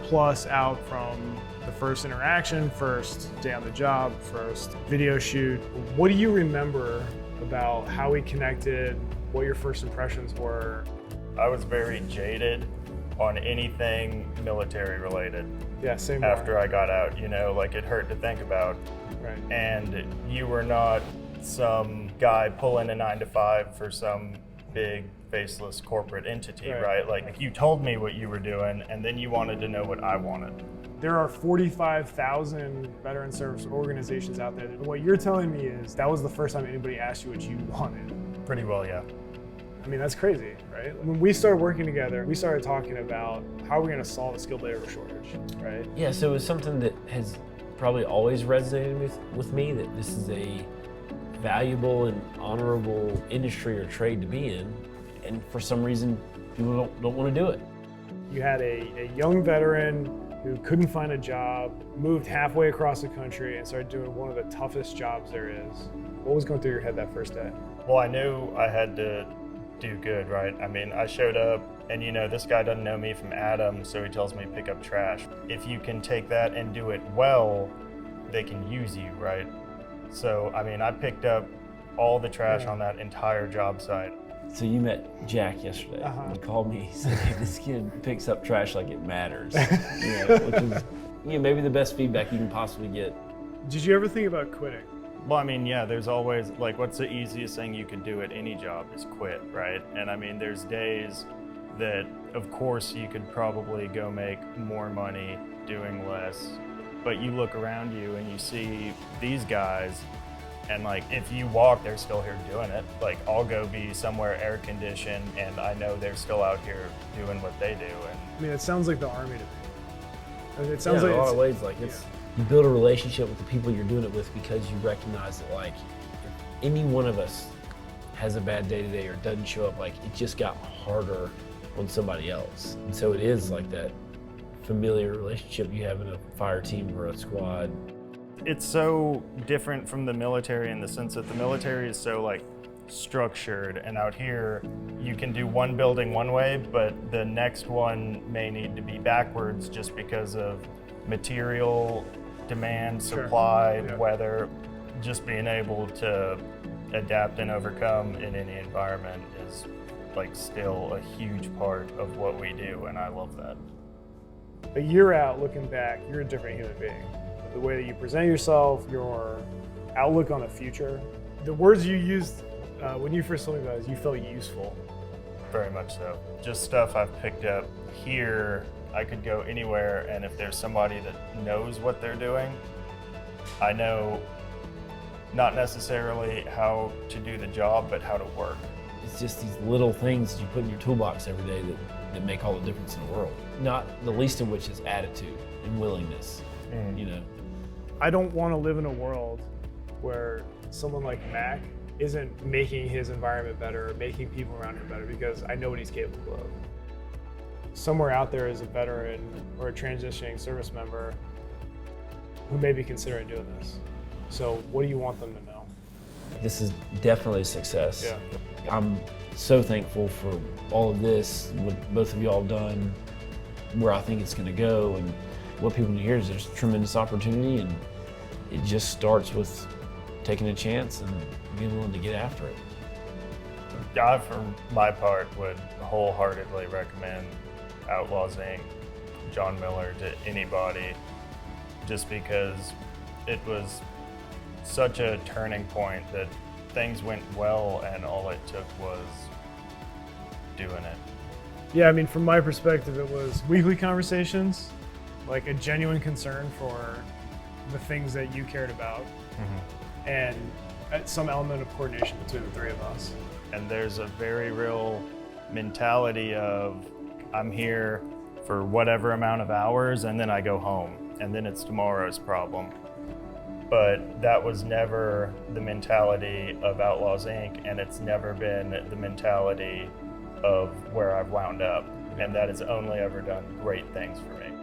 plus out from the first interaction, first day on the job, first video shoot. What do you remember about how we connected, what your first impressions were? I was very jaded on anything military related. Yeah, same after I got out, you know, like it hurt to think about. Right. And you were not some guy pulling a 9-to-5 for some big faceless corporate entity, right? Like you told me what you were doing and then you wanted to know what I wanted. There are 45,000 veteran service organizations out there. And what you're telling me is that was the first time anybody asked you what you wanted. Pretty well, yeah. I mean, that's crazy, right? When we started working together, we started talking about how we're going to solve a skilled labor shortage, right? Yeah, so it was something that has probably always resonated with me, that this is a valuable and honorable industry or trade to be in, and for some reason, people don't want to do it. You had a young veteran who couldn't find a job, moved halfway across the country and started doing one of the toughest jobs there is. What was going through your head that first day? Well, I knew I had to do good, right? I mean, I showed up and you know, this guy doesn't know me from Adam, so he tells me to pick up trash. If you can take that and do it well, they can use you, right? So, I mean, I picked up all the trash on that entire job site. So you met Jack yesterday. He called me, he said, hey, this kid picks up trash like it matters. You know, which is, you know, maybe the best feedback you can possibly get. Did you ever think about quitting? Well, I mean, yeah, there's always, like, what's the easiest thing you could do at any job is quit, right? And I mean, there's days that, of course, you could probably go make more money doing less, but you look around you and you see these guys, and like, if you walk, they're still here doing it. Like, I'll go be somewhere air conditioned, and I know they're still out here doing what they do. And I mean, it sounds like the Army to me. It sounds like in a lot of ways, like it's, you build a relationship with the people you're doing it with because you recognize that, like, if any one of us has a bad day today or doesn't show up, like, it just got harder on somebody else. And so it is like that familiar relationship you have in a fire team or a squad. It's so different from the military in the sense that the military is so like structured, and out here you can do one building one way, but the next one may need to be backwards just because of material demand, supply, weather. Just being able to adapt and overcome in any environment is like still a huge part of what we do, and I love that. A year out, looking back, you're a different human being. The way that you present yourself, your outlook on the future, the words you used when you first told me about it, you felt useful. Very much so. Just stuff I've picked up here. I could go anywhere, and if there's somebody that knows what they're doing, I know not necessarily how to do the job, but how to work. It's just these little things that you put in your toolbox every day that make all the difference in the world. Not the least of which is attitude and willingness, you know. I don't want to live in a world where someone like Mac isn't making his environment better or making people around him better, because I know what he's capable of. Somewhere out there is a veteran or a transitioning service member who may be considering doing this. So what do you want them to know? This is definitely a success. Yeah. I'm so thankful for all of this, what both of y'all have done, where I think it's going to go, and what people need to hear is there's a tremendous opportunity, and it just starts with taking a chance and being willing to get after it. I, for my part, would wholeheartedly recommend Outlaws Inc., John Miller, to anybody, just because it was such a turning point that things went well and all it took was doing it. Yeah, I mean, from my perspective, it was weekly conversations, like a genuine concern for the things that you cared about, and some element of coordination between the three of us. And there's a very real mentality of, I'm here for whatever amount of hours and then I go home, and then it's tomorrow's problem. But that was never the mentality of Outlaws Inc., and it's never been the mentality of where I've wound up. And that has only ever done great things for me.